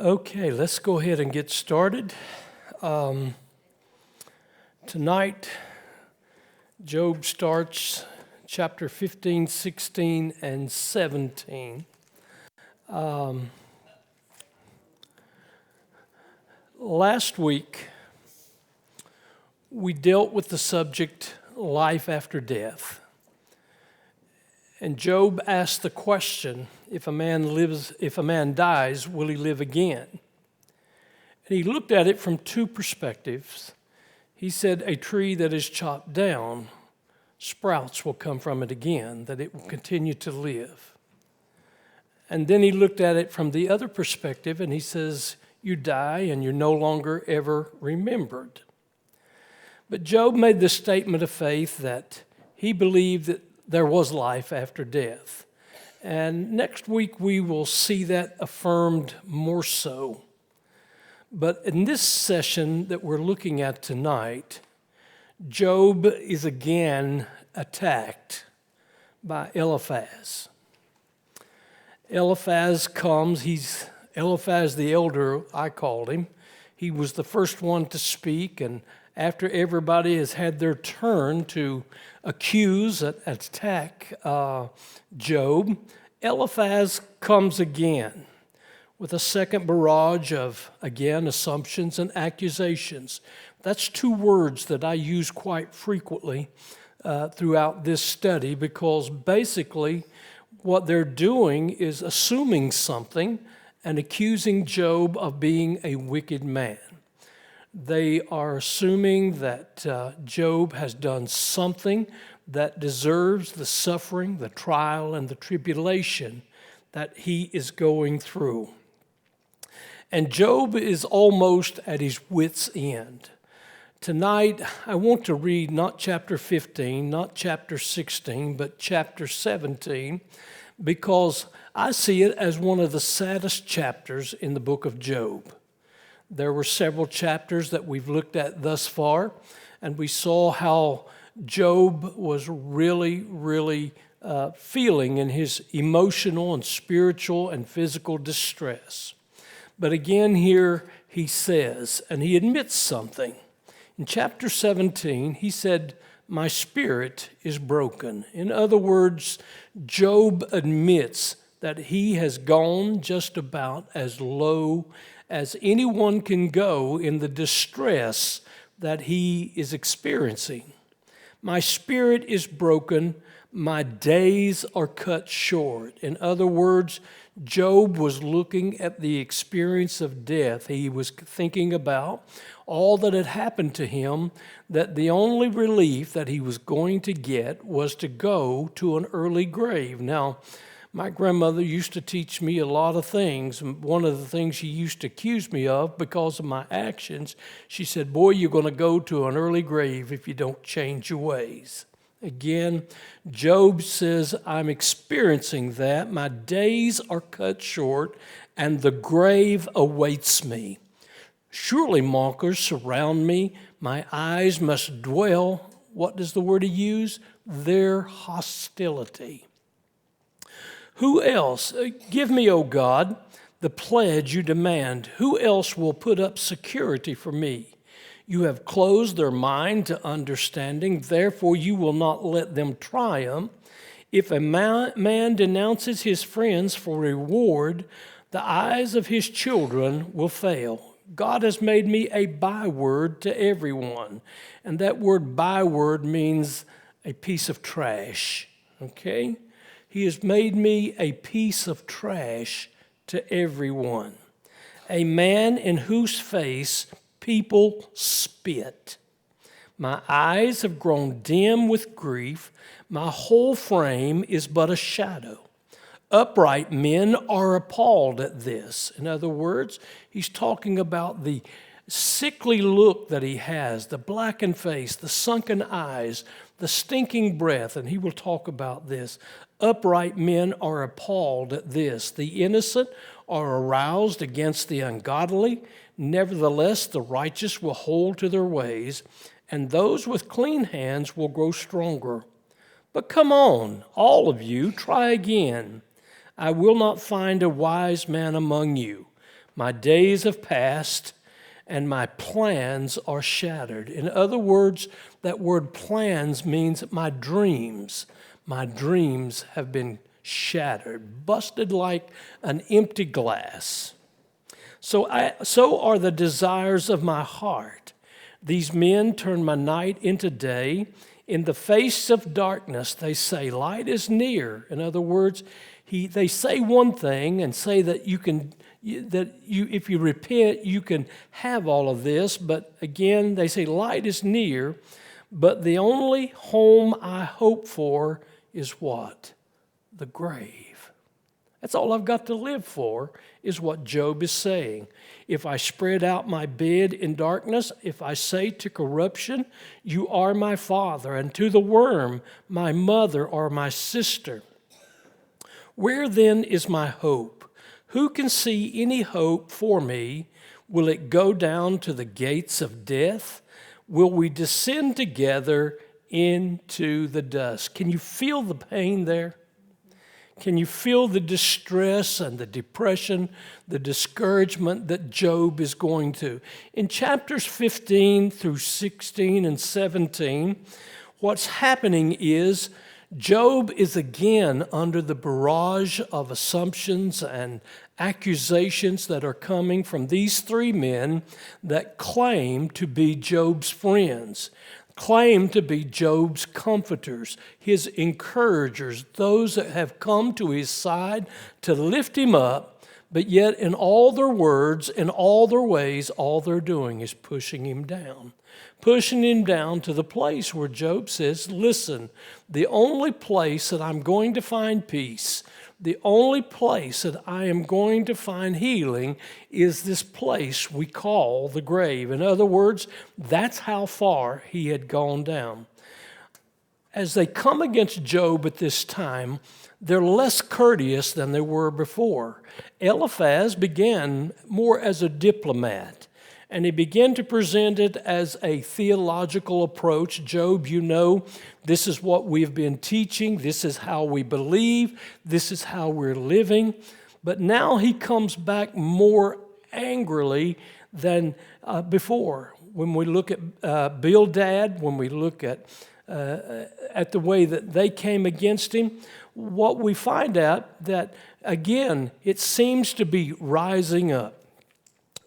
Okay, let's go ahead and get started. Tonight, Job starts chapter 15, 16, and 17. Last week, we dealt with the subject life after death. And Job asked the question, if a man dies, will he live again? And he looked at it from two perspectives. He said, a tree that is chopped down, sprouts will come from it again, that it will continue to live. And then he looked at it from the other perspective, and he says, you die and you're no longer ever remembered. But Job made the statement of faith that he believed that there was life after death. And next week we will see that affirmed more so. But in this session that we're looking at tonight, Job is again attacked by Eliphaz. Eliphaz comes, he's Eliphaz the elder, I called him. He was the first one to speak, and after everybody has had their turn to accuse and attack Job, Eliphaz comes again with a second barrage of, again, assumptions and accusations. That's two words that I use quite frequently throughout this study, because basically what they're doing is assuming something and accusing Job of being a wicked man. They are assuming that Job has done something that deserves the suffering, the trial, and the tribulation that he is going through. And Job is almost at his wit's end. Tonight, I want to read not chapter 15, not chapter 16, but chapter 17, because I see it as one of the saddest chapters in the book of Job. There were several chapters that we've looked at thus far, and we saw how Job was really feeling in his emotional and spiritual and physical distress. But again here he says, and he admits something. In chapter 17, he said, my spirit is broken. In other words, Job admits that he has gone just about as low as anyone can go in the distress that he is experiencing. My spirit is broken, my days are cut short. In other words, Job was looking at the experience of death. He was thinking about all that had happened to him, that the only relief that he was going to get was to go to an early grave. Now, my grandmother used to teach me a lot of things. One of the things she used to accuse me of because of my actions, she said, boy, you're going to go to an early grave if you don't change your ways. Again, Job says, I'm experiencing that. My days are cut short, and the grave awaits me. Surely mockers surround me. My eyes must dwell, what does the word he use? Their hostility. Who else? Give me, O God, the pledge you demand. Who else will put up security for me? You have closed their mind to understanding, therefore you will not let them triumph. If a man denounces his friends for reward, the eyes of his children will fail. God has made me a byword to everyone. And that word byword means a piece of trash, okay? He has made me a piece of trash to everyone, a man in whose face people spit. My eyes have grown dim with grief. My whole frame is but a shadow. Upright men are appalled at this. In other words, he's talking about the sickly look that he has, the blackened face, the sunken eyes, the stinking breath, and he will talk about this. Upright men are appalled at this. The innocent are aroused against the ungodly. Nevertheless, the righteous will hold to their ways, and those with clean hands will grow stronger. But come on, all of you, try again. I will not find a wise man among you. My days have passed, and my plans are shattered. In other words, that word plans means my dreams. My dreams have been shattered, busted like an empty glass. So are the desires of my heart. These men turn my night into day. In the face of darkness, they say, light is near. In other words, they say one thing and say that if you repent, you can have all of this. But again, they say light is near. But the only home I hope for is what? The grave. That's all I've got to live for, is what Job is saying. If I spread out my bed in darkness, if I say to corruption, you are my father, and to the worm, my mother or my sister, where then is my hope? Who can see any hope for me? Will it go down to the gates of death? Will we descend together into the dust? Can you feel the pain there? Can you feel the distress and the depression, the discouragement that Job is going to? In chapters 15 through 16 and 17, what's happening is Job is again under the barrage of assumptions and accusations that are coming from these three men that claim to be Job's friends, claim to be Job's comforters, his encouragers, those that have come to his side to lift him up, but yet in all their words, in all their ways, all they're doing is pushing him down to the place where Job says, listen, the only place that I'm going to find peace, the only place that I am going to find healing is this place we call the grave. In other words, that's how far he had gone down. As they come against Job at this time, they're less courteous than they were before. Eliphaz began more as a diplomat, and he began to present it as a theological approach. Job, you know, this is what we've been teaching. This is how we believe. This is how we're living. But now he comes back more angrily than before. When we look at Bildad, when we look at the way that they came against him, what we find out that, again, it seems to be rising up.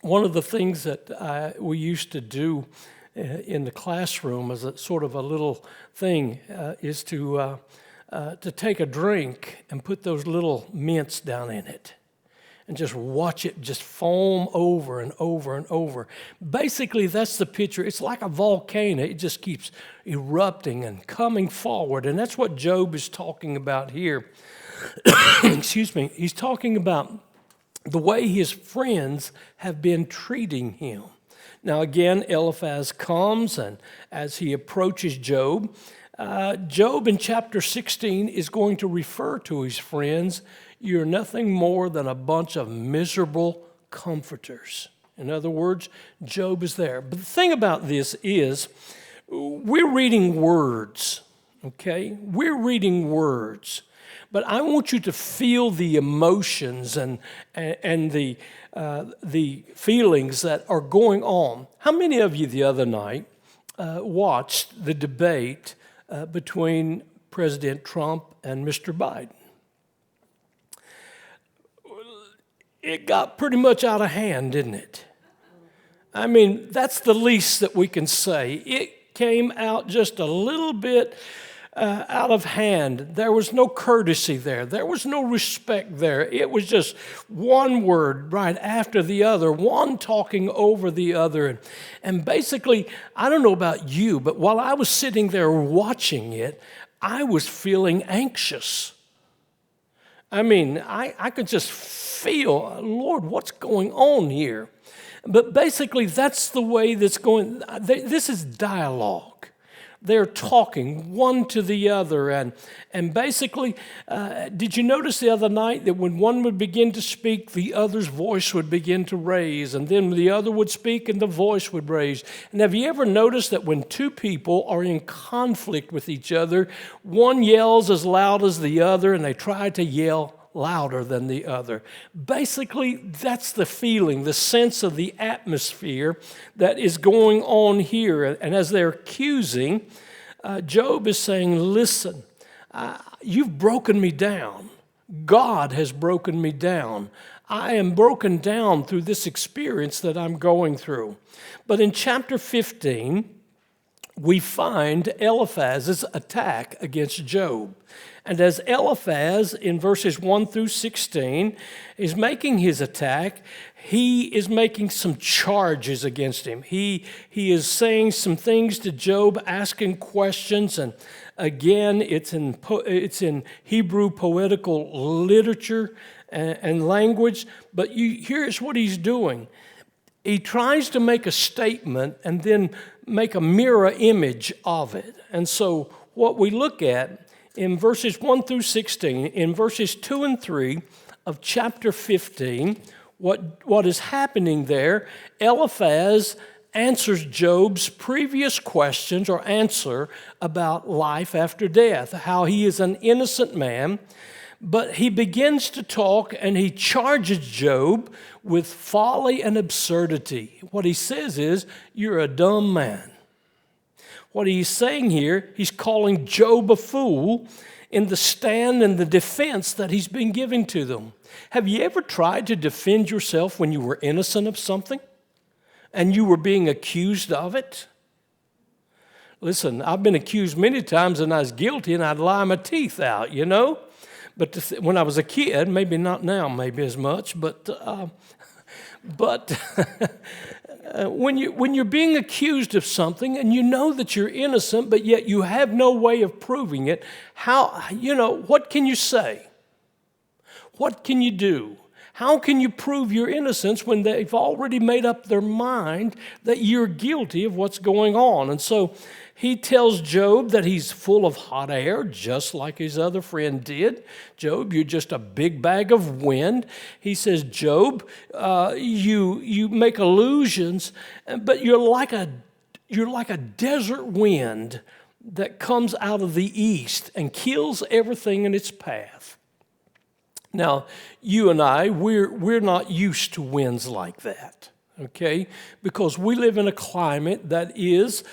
One of the things that we used to do in the classroom as a sort of a little thing is to take a drink and put those little mints down in it and just watch it just foam over and over and over. Basically, that's the picture. It's like a volcano. It just keeps erupting and coming forward, and that's what Job is talking about here. Excuse me. He's talking about the way his friends have been treating him. Now again, Eliphaz comes, and as he approaches Job, Job in chapter 16 is going to refer to his friends, you're nothing more than a bunch of miserable comforters. In other words, Job is there. But the thing about this is, we're reading words, okay? We're reading words. But I want you to feel the emotions and the feelings that are going on. How many of you the other night watched the debate between President Trump and Mr. Biden? It got pretty much out of hand, didn't it? I mean, that's the least that we can say. It came out just a little bit out of hand. There was no courtesy there. There was no respect there. It was just one word right after the other, one talking over the other. And basically, I don't know about you, but while I was sitting there watching it, I was feeling anxious. I mean, I could just feel, Lord, what's going on here? But basically, that's the way that's going. This is dialogue. They're talking one to the other. And basically, did you notice the other night that when one would begin to speak, the other's voice would begin to raise, and then the other would speak and the voice would raise? And have you ever noticed that when two people are in conflict with each other, one yells as loud as the other and they try to yell louder than the other. Basically, that's the feeling, the sense of the atmosphere that is going on here. And as they're accusing, Job is saying, listen, you've broken me down. God has broken me down. I am broken down through this experience that I'm going through. But in chapter 15, we find Eliphaz's attack against Job. And as Eliphaz, in verses 1 through 16, is making his attack, he is making some charges against him. He is saying some things to Job, asking questions, and again, it's in Hebrew poetical literature and language, but here's what he's doing. He tries to make a statement and then make a mirror image of it. And so what we look at in verses 1 through 16, in verses 2 and 3 of chapter 15, what is happening there, Eliphaz answers Job's previous questions or answer about life after death, how he is an innocent man. But he begins to talk and he charges Job with folly and absurdity. What he says is, you're a dumb man. What he's saying here, he's calling Job a fool in the stand and the defense that he's been giving to them. Have you ever tried to defend yourself when you were innocent of something and you were being accused of it? Listen, I've been accused many times and I was guilty and I'd lie my teeth out, you know? But when I was a kid, maybe not now, maybe as much, but when you're being accused of something and you know that you're innocent, but yet you have no way of proving it, what can you say? What can you do? How can you prove your innocence when they've already made up their mind that you're guilty of what's going on? And so he tells Job that he's full of hot air, just like his other friend did. Job, you're just a big bag of wind. He says, Job, you make illusions, but you're like a desert wind that comes out of the east and kills everything in its path. Now, you and I, we're not used to winds like that, okay? Because we live in a climate that is,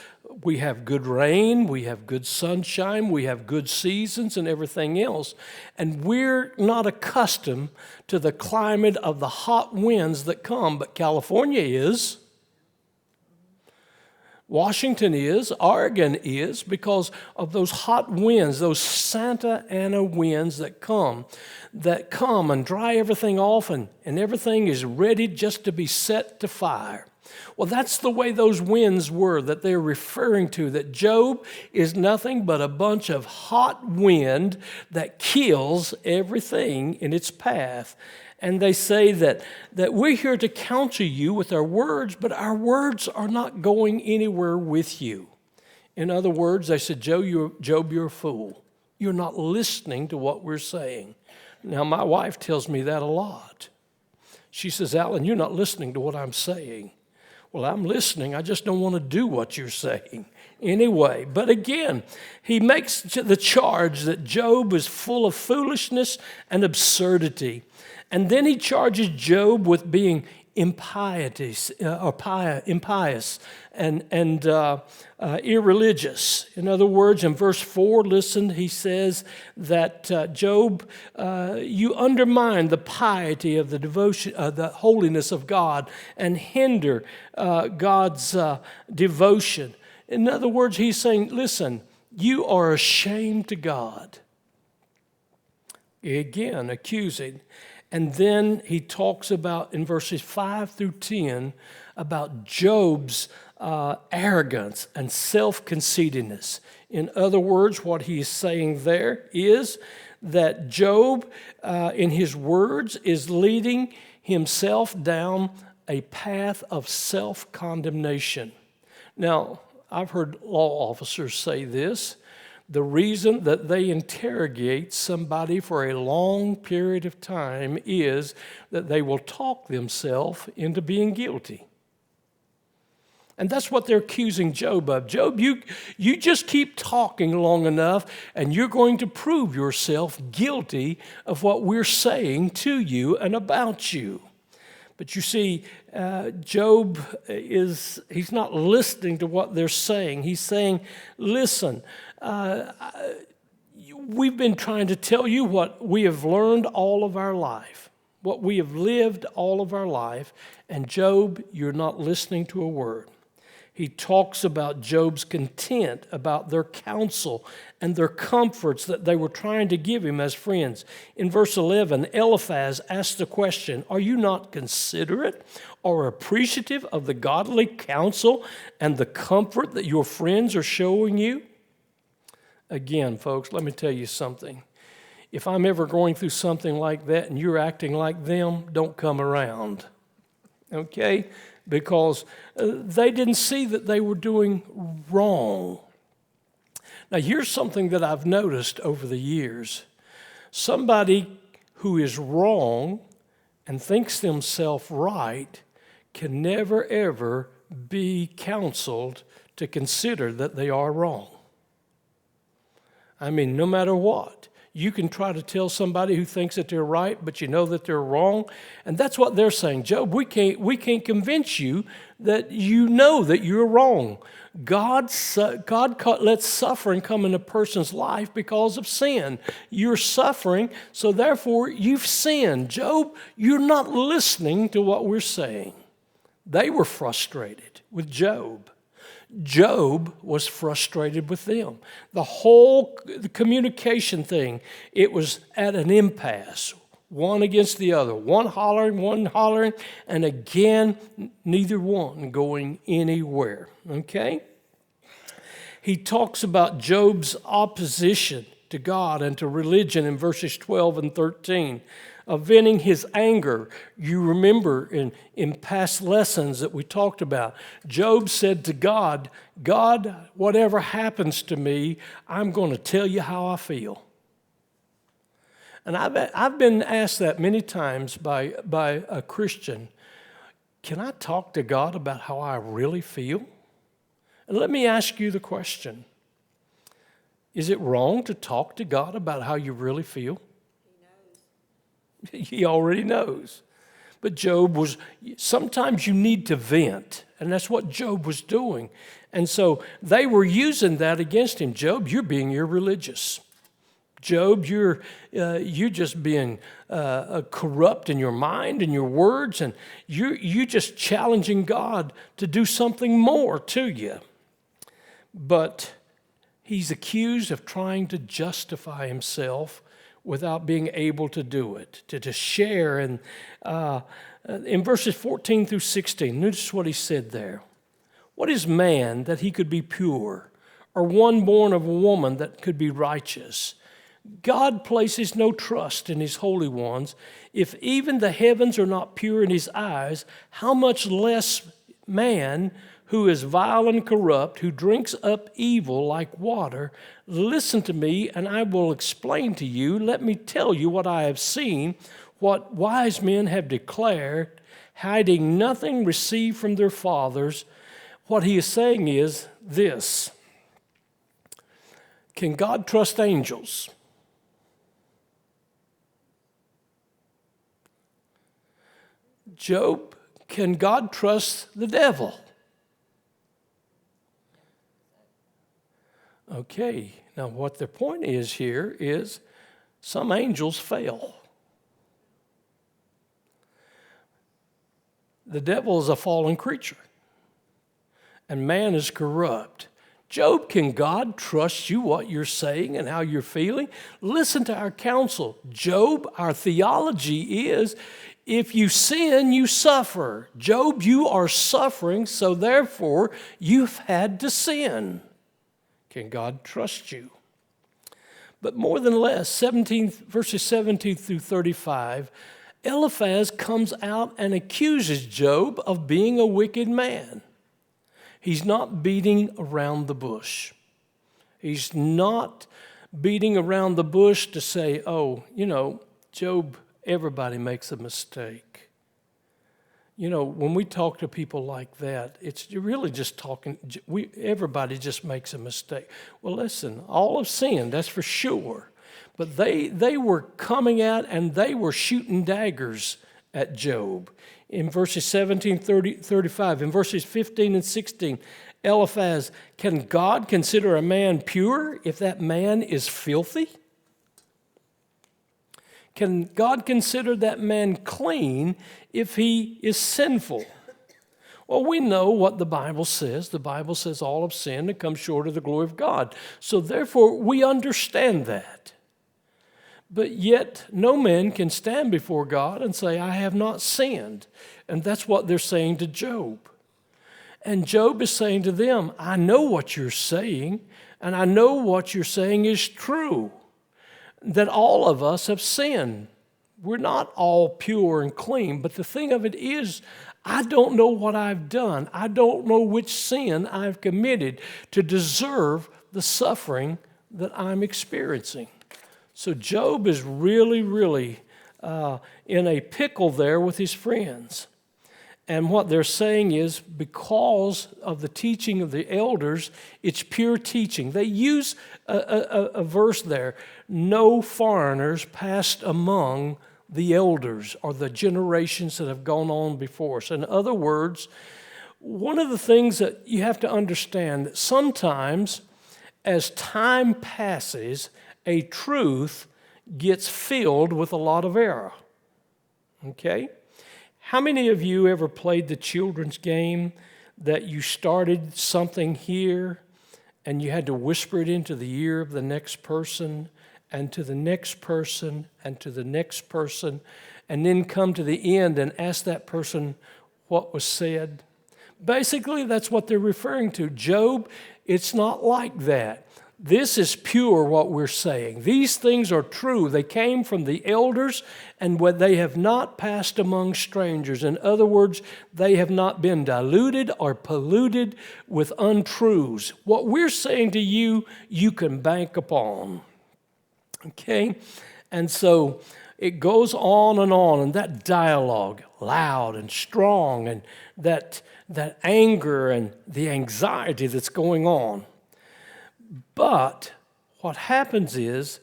we have good rain, we have good sunshine, we have good seasons and everything else. And we're not accustomed to the climate of the hot winds that come, but California is. Washington is, Oregon is, because of those hot winds, those Santa Ana winds that come and dry everything off and everything is ready just to be set to fire. Well, that's the way those winds were that they're referring to, that Job is nothing but a bunch of hot wind that kills everything in its path. And they say that we're here to counsel you with our words, but our words are not going anywhere with you. In other words, they said, Job, you're a fool. You're not listening to what we're saying. Now, my wife tells me that a lot. She says, Alan, you're not listening to what I'm saying. Well, I'm listening. I just don't want to do what you're saying anyway. But again, he makes the charge that Job is full of foolishness and absurdity. And then he charges Job with being impious and irreligious. In other words, in verse 4, listen, he says that Job, you undermine the piety of the devotion, the holiness of God, and hinder God's devotion. In other words, he's saying, listen, you are a shame to God. Again, accusing. And then he talks about, in verses 5 through 10, about Job's arrogance and self-conceitedness. In other words, what he's saying there is that Job, in his words, is leading himself down a path of self-condemnation. Now, I've heard law officers say this. The reason that they interrogate somebody for a long period of time is that they will talk themselves into being guilty. And that's what they're accusing Job of. Job, you just keep talking long enough, and you're going to prove yourself guilty of what we're saying to you and about you. But you see, Job he's not listening to what they're saying. He's saying, listen, we've been trying to tell you what we have learned all of our life, what we have lived all of our life, and Job, you're not listening to a word. He talks about Job's content, about their counsel and their comforts that they were trying to give him as friends. In verse 11, Eliphaz asked the question, are you not considerate or appreciative of the godly counsel and the comfort that your friends are showing you? Again, folks, let me tell you something. If I'm ever going through something like that and you're acting like them, don't come around, okay? Because they didn't see that they were doing wrong. Now, here's something that I've noticed over the years. Somebody who is wrong and thinks themselves right can never, ever be counseled to consider that they are wrong. I mean, no matter what. You can try to tell somebody who thinks that they're right, but you know that they're wrong. And that's what they're saying. Job, we can't convince you that you know that you're wrong. God lets suffering come in a person's life because of sin. You're suffering, so therefore you've sinned. Job, you're not listening to what we're saying. They were frustrated with Job. Job was frustrated with them. The communication thing, it was at an impasse, one against the other, one hollering, and again, neither one going anywhere, okay? He talks about Job's opposition to God and to religion in verses 12 and 13. Venting his anger. You remember in past lessons that we talked about, Job said to God, God, whatever happens to me, I'm going to tell you how I feel. And I've been asked that many times by a Christian, can I talk to God about how I really feel? And let me ask you the question, is it wrong to talk to God about how you really feel? He already knows. But sometimes you need to vent, and that's what Job was doing. And so they were using that against him. Job, you're being irreligious. Job, you're just being corrupt in your mind and your words, and you're just challenging God to do something more to you. But he's accused of trying to justify himself without being able to do it, to share. And in verses 14 through 16, notice what he said there. What is man that he could be pure, or one born of a woman that could be righteous? God places no trust in his holy ones. If even the heavens are not pure in his eyes, how much less man who is vile and corrupt, who drinks up evil like water? Listen to me, and I will explain to you. Let me tell you what I have seen, what wise men have declared, hiding nothing received from their fathers. What he is saying is this: can God trust angels? Job, can God trust the devil? Okay, now what the point is here is some angels fail. The devil is a fallen creature, and man is corrupt. Job, can God trust you, what you're saying and how you're feeling? Listen to our counsel. Job, our theology is, if you sin, you suffer. Job, you are suffering, so therefore you've had to sin. Can God trust you? But more than less, verses 17 through 35, Eliphaz comes out and accuses Job of being a wicked man. He's not beating around the bush. He's not beating around the bush to say, oh, Job, everybody makes a mistake. You know, when we talk to people like that, you're really just talking, everybody just makes a mistake. Well, listen, all have sinned, that's for sure. But they were coming at and they were shooting daggers at Job. In verses 17, 35, in verses 15 and 16, Eliphaz, can God consider a man pure if that man is filthy? Can God consider that man clean if he is sinful? Well, we know what the Bible says. The Bible says all have sinned and come short of the glory of God. So therefore, we understand that. But yet, no man can stand before God and say, I have not sinned. And that's what they're saying to Job. And Job is saying to them, I know what you're saying, and I know what you're saying is true. That all of us have sinned. We're not all pure and clean, but the thing of it is, I don't know what I've done. I don't know which sin I've committed to deserve the suffering that I'm experiencing. So Job is really, really in a pickle there with his friends. And what they're saying is, because of the teaching of the elders, it's pure teaching. They use a verse there, no foreigners passed among the elders or the generations that have gone on before us. In other words, one of the things that you have to understand, that sometimes as time passes, a truth gets filled with a lot of error. Okay? How many of you ever played the children's game that you started something here and you had to whisper it into the ear of the next person and to the next person and to the next person and then come to the end and ask that person what was said? Basically, that's what they're referring to. Job, it's not like that. This is pure what we're saying. These things are true. They came from the elders, and what they have not passed among strangers. In other words, they have not been diluted or polluted with untruths. What we're saying to you, you can bank upon. Okay? And so it goes on, and that dialogue, loud and strong, and that anger and the anxiety that's going on. But what happens is,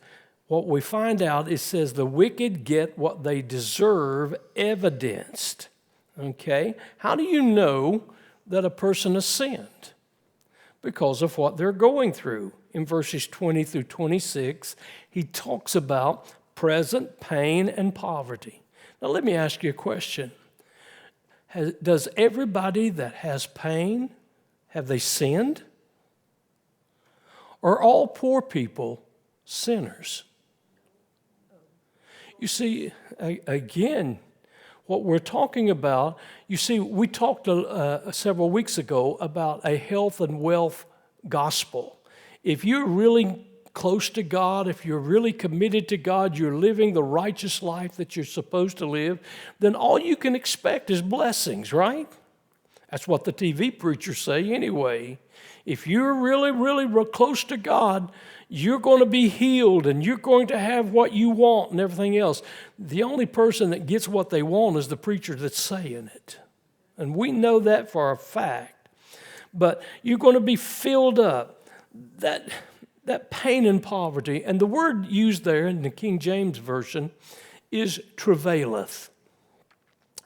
what we find out, it says the wicked get what they deserve evidenced. Okay? How do you know that a person has sinned? Because of what they're going through. In verses 20 through 26, he talks about present pain and poverty. Now let me ask you a question. Does everybody that has pain, have they sinned? Are all poor people sinners? You see, again, what we're talking about, you see, we talked several weeks ago about a health and wealth gospel. If you're really close to God, if you're really committed to God, you're living the righteous life that you're supposed to live, then all you can expect is blessings, right? That's what the TV preachers say anyway. If you're really, really close to God, you're going to be healed and you're going to have what you want and everything else. The only person that gets what they want is the preacher that's saying it. And we know that for a fact. But you're going to be filled up. That pain and poverty, and the word used there in the King James Version is travaileth.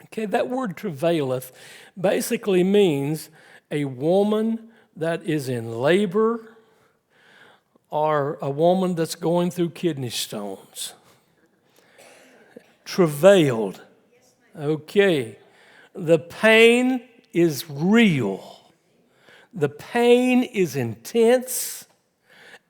Okay, that word travaileth basically means a woman that is in labor or a woman that's going through kidney stones. Travailed. Okay. The pain is real. The pain is intense,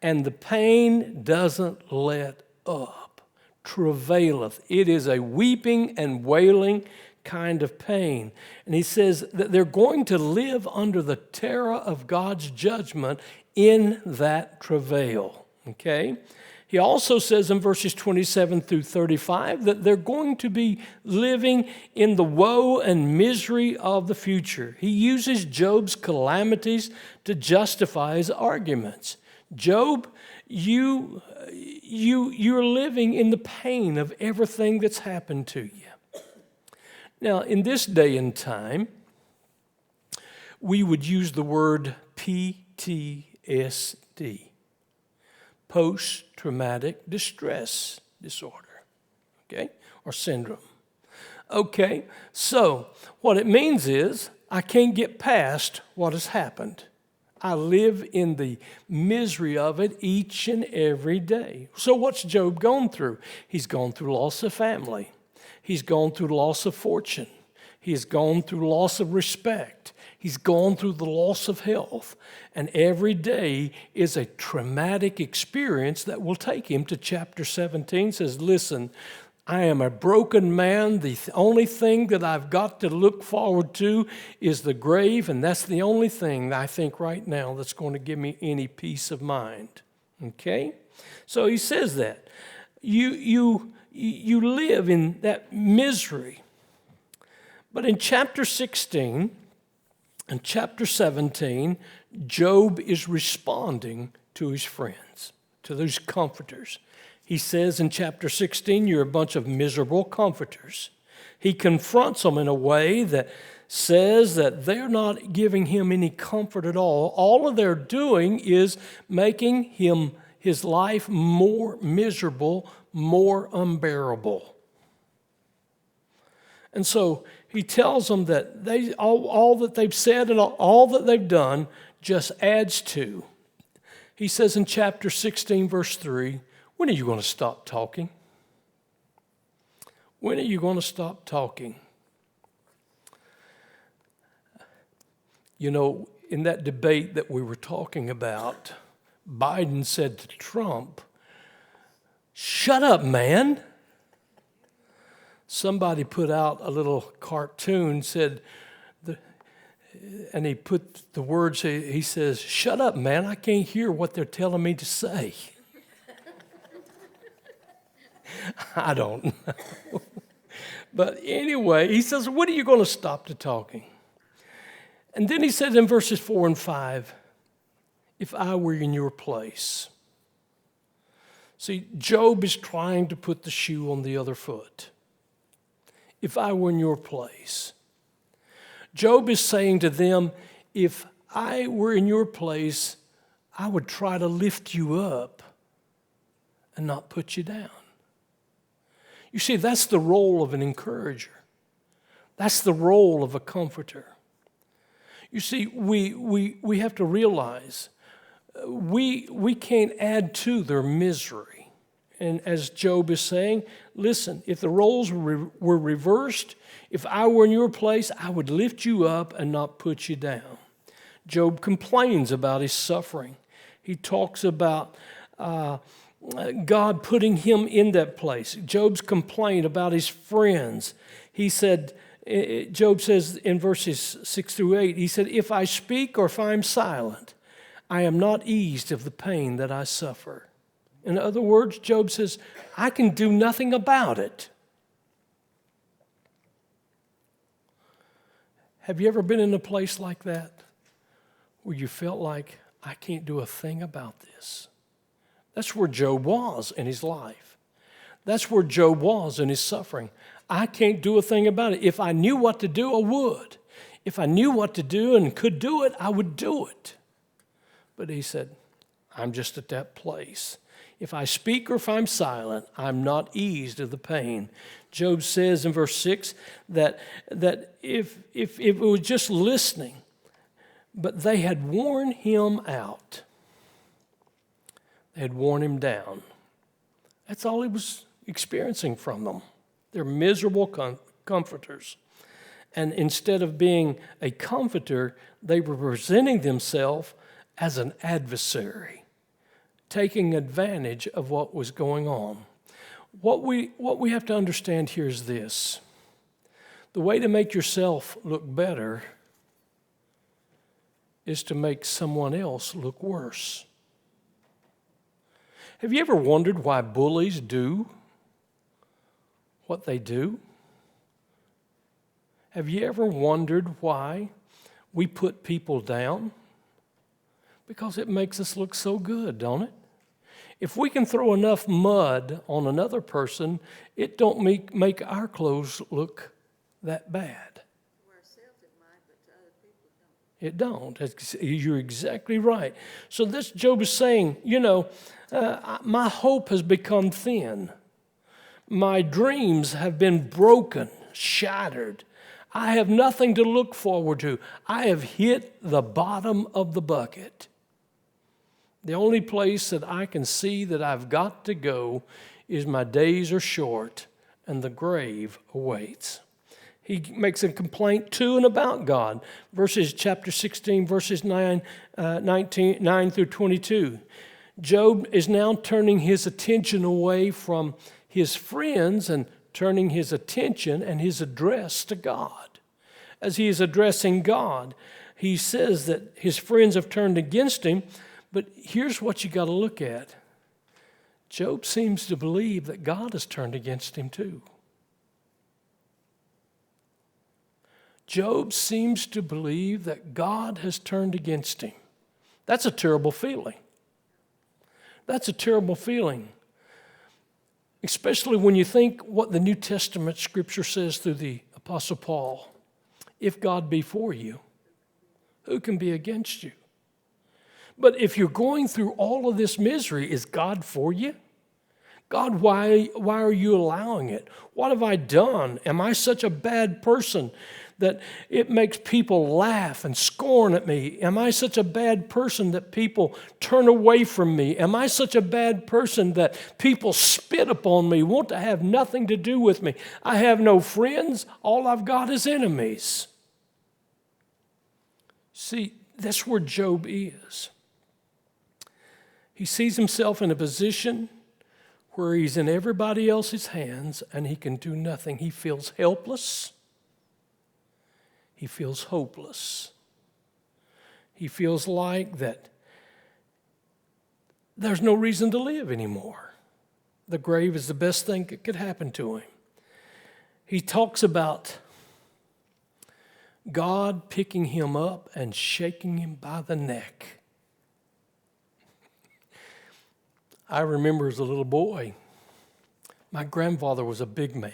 and the pain doesn't let up. Travaileth. It is a weeping and wailing kind of pain. And he says that they're going to live under the terror of God's judgment in that travail. Okay? He also says in verses 27 through 35 that they're going to be living in the woe and misery of the future. He uses Job's calamities to justify his arguments. Job, you're living in the pain of everything that's happened to you. Now, in this day and time, we would use the word PTSD, post-traumatic distress disorder, okay, or syndrome. Okay, so what it means is I can't get past what has happened. I live in the misery of it each and every day. So what's Job gone through? He's gone through loss of family. He's gone through loss of fortune. He's gone through loss of respect. He's gone through the loss of health. And every day is a traumatic experience that will take him to chapter 17. It says, listen, I am a broken man. The only thing that I've got to look forward to is the grave, and that's the only thing I think right now that's going to give me any peace of mind. Okay? So he says that. You live in that misery. But in chapter 16 and chapter 17, Job is responding to his friends, to those comforters. He says in chapter 16, you're a bunch of miserable comforters. He confronts them in a way that says that they're not giving him any comfort at all. All they're doing is making his life more miserable, more unbearable. And so he tells them that all that they've said and all that they've done just adds to. He says in chapter 16, verse 3, when are you going to stop talking? When are you going to stop talking? You know, in that debate that we were talking about, Biden said to Trump, "Shut up, man." Somebody put out a little cartoon, and he put the words, he says, "Shut up, man, I can't hear what they're telling me to say." I don't know. But anyway, he says, when are you going to stop the talking? And then he says in verses 4 and 5, if I were in your place. See, Job is trying to put the shoe on the other foot. If I were in your place. Job is saying to them, if I were in your place, I would try to lift you up and not put you down. You see, that's the role of an encourager. That's the role of a comforter. You see, we have to realize we can't add to their misery. And as Job is saying, listen, if the roles were reversed, if I were in your place, I would lift you up and not put you down. Job complains about his suffering. He talks about God putting him in that place. Job's complaint about his friends. He said, Job says in verses 6 through 8, he said, if I speak or if I'm silent, I am not eased of the pain that I suffer. In other words, Job says, I can do nothing about it. Have you ever been in a place like that where you felt like, I can't do a thing about this? That's where Job was in his life. That's where Job was in his suffering. I can't do a thing about it. If I knew what to do, I would. If I knew what to do and could do it, I would do it. But he said, I'm just at that place. If I speak or if I'm silent, I'm not eased of the pain. Job says in verse 6 that if it was just listening, but they had worn him out. They had worn him down. That's all he was experiencing from them. They're miserable comforters. And instead of being a comforter, they were presenting themselves as an adversary, taking advantage of what was going on. What we have to understand here is this. The way to make yourself look better is to make someone else look worse. Have you ever wondered why bullies do what they do? Have you ever wondered why we put people down? Because it makes us look so good, don't it? If we can throw enough mud on another person, it don't make our clothes look that bad. To ourselves it might, but to other people don't. It don't. You're exactly right. So this Job is saying, my hope has become thin. My dreams have been broken, shattered. I have nothing to look forward to. I have hit the bottom of the bucket. The only place that I can see that I've got to go is my days are short and the grave awaits. He makes a complaint to and about God. Chapter 16, verses 9 through 22. Job is now turning his attention away from his friends and turning his attention and his address to God. As he is addressing God, he says that his friends have turned against him, but here's what you got to look at. Job seems to believe that God has turned against him too. Job seems to believe that God has turned against him. That's a terrible feeling. That's a terrible feeling. Especially when you think what the New Testament scripture says through the Apostle Paul. If God be for you, who can be against you? But if you're going through all of this misery, is God for you? God, why are you allowing it? What have I done? Am I such a bad person that it makes people laugh and scorn at me? Am I such a bad person that people turn away from me? Am I such a bad person that people spit upon me, want to have nothing to do with me? I have no friends. All I've got is enemies. See, that's where Job is. He sees himself in a position where he's in everybody else's hands and he can do nothing. He feels helpless. He feels hopeless. He feels like that there's no reason to live anymore. The grave is the best thing that could happen to him. He talks about God picking him up and shaking him by the neck. I remember as a little boy, my grandfather was a big man.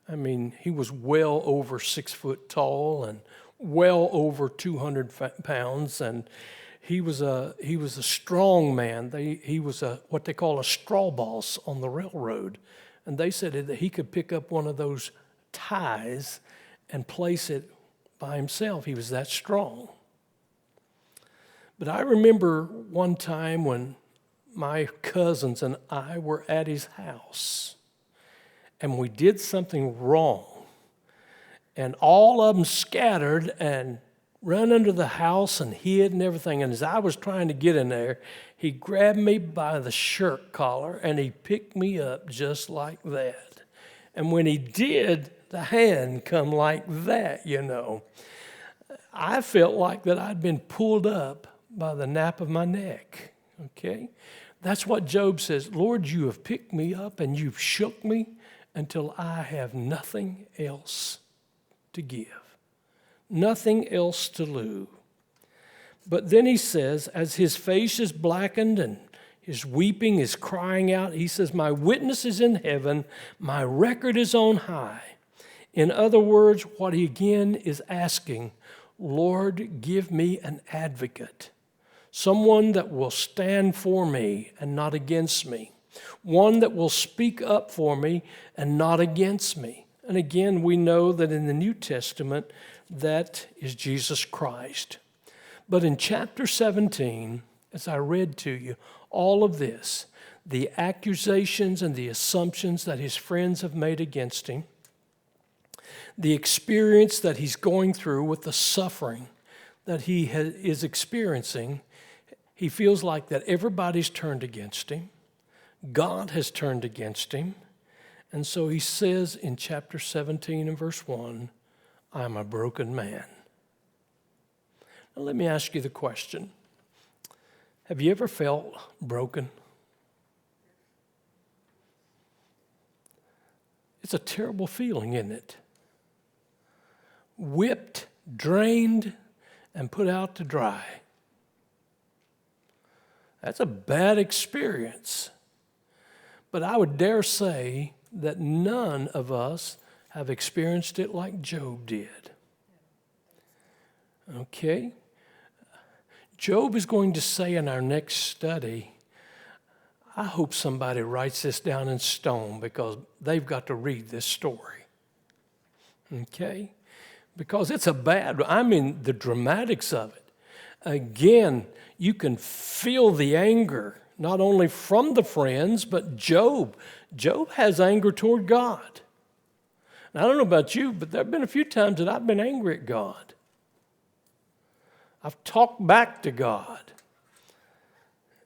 I mean, he was well over 6 foot tall and well over 200 pounds, and he was a strong man. He was what they call a straw boss on the railroad, and they said that he could pick up one of those ties and place it by himself. He was that strong. But I remember one time when my cousins and I were at his house, and we did something wrong, and all of them scattered and ran under the house and hid and everything. And as I was trying to get in there, he grabbed me by the shirt collar and he picked me up just like that. And when he did, the hand come like that, I felt like that I'd been pulled up by the nape of my neck. Okay? That's what Job says. Lord, you have picked me up and you've shook me until I have nothing else to give, nothing else to lose. But then he says, as his face is blackened and his weeping is crying out, he says, my witness is in heaven, my record is on high. In other words, what he again is asking, Lord, give me an advocate. Someone that will stand for me and not against me. One that will speak up for me and not against me. And again, we know that in the New Testament, that is Jesus Christ. But in chapter 17, as I read to you, all of this, the accusations and the assumptions that his friends have made against him, the experience that he's going through with the suffering that he is experiencing, he feels like that everybody's turned against him. God has turned against him. And so he says in chapter 17 and verse 1, I'm a broken man. Now let me ask you the question. Have you ever felt broken? It's a terrible feeling, isn't it? Whipped, drained, and put out to dry. That's a bad experience. But I would dare say that none of us have experienced it like Job did. Okay? Job is going to say in our next study, I hope somebody writes this down in stone because they've got to read this story. Okay? Because it's the dramatics of it. Again, you can feel the anger, not only from the friends, but Job. Job has anger toward God. Now, I don't know about you, but there have been a few times that I've been angry at God. I've talked back to God.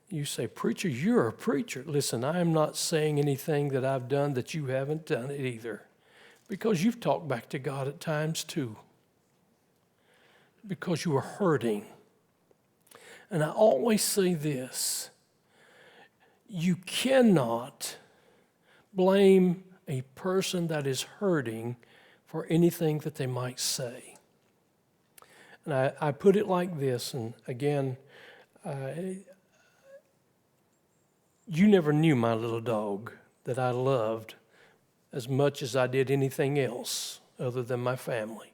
You say, preacher, you're a preacher. Listen, I am not saying anything that I've done that you haven't done it either. Because you've talked back to God at times too. Because you are hurting. And I always say this. You cannot blame a person that is hurting for anything that they might say. And I put it like this, and again, you never knew my little dog that I loved as much as I did anything else other than my family.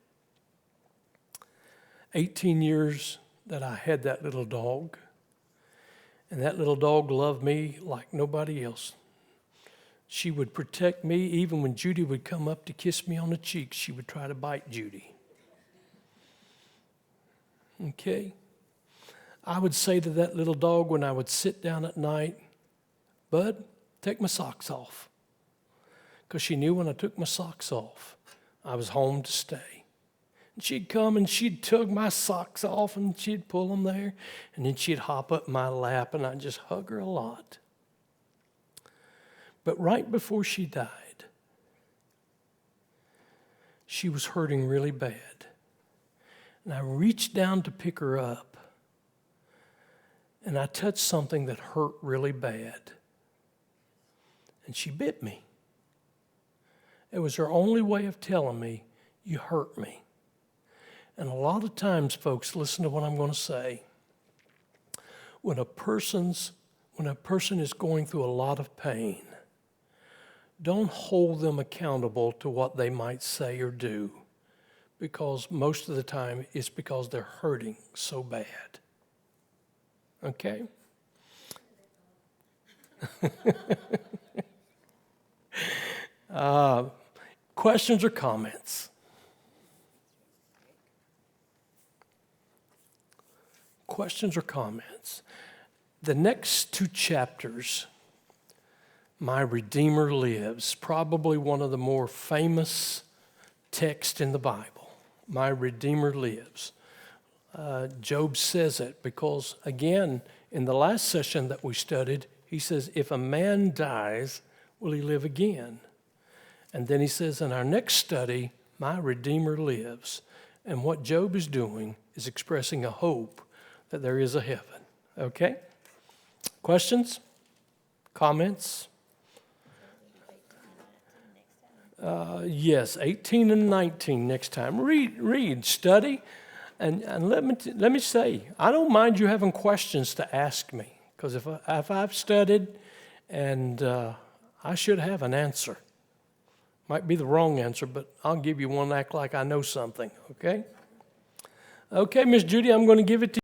18 years that I had that little dog, and that little dog loved me like nobody else. She would protect me. Even when Judy would come up to kiss me on the cheek, she would try to bite Judy. Okay? I would say to that little dog when I would sit down at night, Bud, take my socks off. Because she knew when I took my socks off, I was home to stay. And she'd come and she'd tug my socks off and she'd pull them there. And then she'd hop up my lap and I'd just hug her a lot. But right before she died, she was hurting really bad. And I reached down to pick her up. And I touched something that hurt really bad. And she bit me. It was her only way of telling me, you hurt me. And a lot of times, folks, listen to what I'm going to say. When a person is going through a lot of pain, don't hold them accountable to what they might say or do, because most of the time it's because they're hurting so bad. Okay? Questions or comments? Questions or comments? The next two chapters, My Redeemer Lives, probably one of the more famous texts in the Bible. My Redeemer lives. Job says it because, again, in the last session that we studied, he says, if a man dies, will he live again? And then he says, in our next study, my Redeemer lives. And what Job is doing is expressing a hope that there is a heaven. Okay? Questions? Comments? Yes, 18 and 19 next time. Read, study, and let me say, I don't mind you having questions to ask me, because if I've studied and I should have an answer. Might be the wrong answer, but I'll give you one, act like I know something, okay? Okay, Miss Judy, I'm going to give it to you.